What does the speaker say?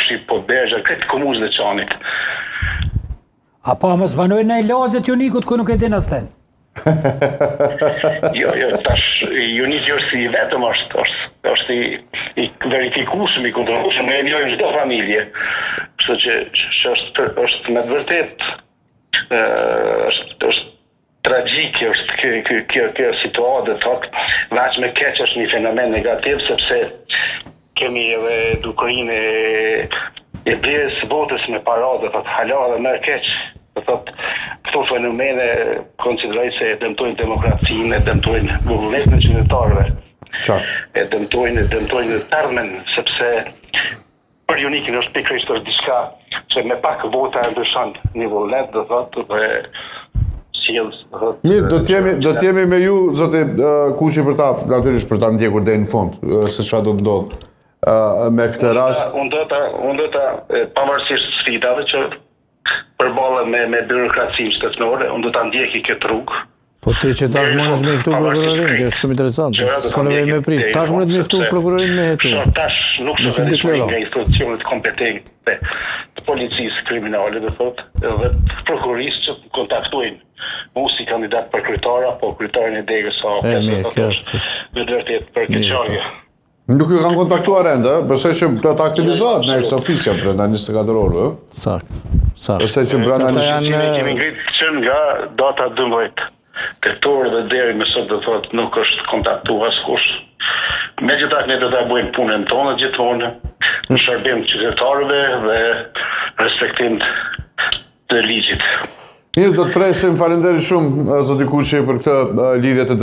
Kafshi, po Bergja, këtë komunës dhe Qanit. Apo mos banojnë në lazet Jonikut ku nuk e din as ten. Jo, tash Jonit jo si vetëm është i verifikueshëm, i kontrollueshëm, e njojnë çdo familje. Kështu që është me të vërtet është tragjike është kjo situatë, thotë, veç me keq është një fenomen negativ, sepse kemi edhe dukurinë e blerës botës me parade, thotë, hala dhe më keq. Thotë, këto fenomene konsideroj se e dëmtojnë demokracinë, e dëmtojnë vullnetin e qytetarëve. E dëmtojnë termen, sepse për Jonikin është pikërisht është diçka që me pak vota e ndryshon një vullnet, do thotë, dhe mirë, do t'jemi me ju, zoti Kuqi, për ta, natyrisht për ta ndjekur deri në fund, se çfarë do të ndodh me këtë rast. Unë do ta pavarësisht sfidave që përballen me birokracinë shtetërore, unë do ta ndjeki këtë rrugë. Po ti që tash mundesh me ftu prokurorin, që është shumë interesante. S'ka nevojë me prit. Tash mundet me ftu prokurorin me hetu. Tash nuk është nga institucionet kompetente të policisë kriminale, do thotë, edhe prokurorisë që kontaktojnë mu si kandidat për kryetar apo kryetarin e degës apo me vërtet për këtë çështje. Nuk ju kanë kontaktuar ende, besoj që do të aktivizohet në ex officio brenda 24 orëve. Sakt. Besoj që brenda kemi ngritur që nga data 12 tetor dhe deri më sot, do thotë, nuk është kontaktuar askush. Megjithatë ne do ta bëjmë punën tonë gjithmonë në shërbim të qytetarëve dhe respektim të ligjit. Mirë, do të presim, faleminderit shumë zoti Kuqi për këtë lidhje të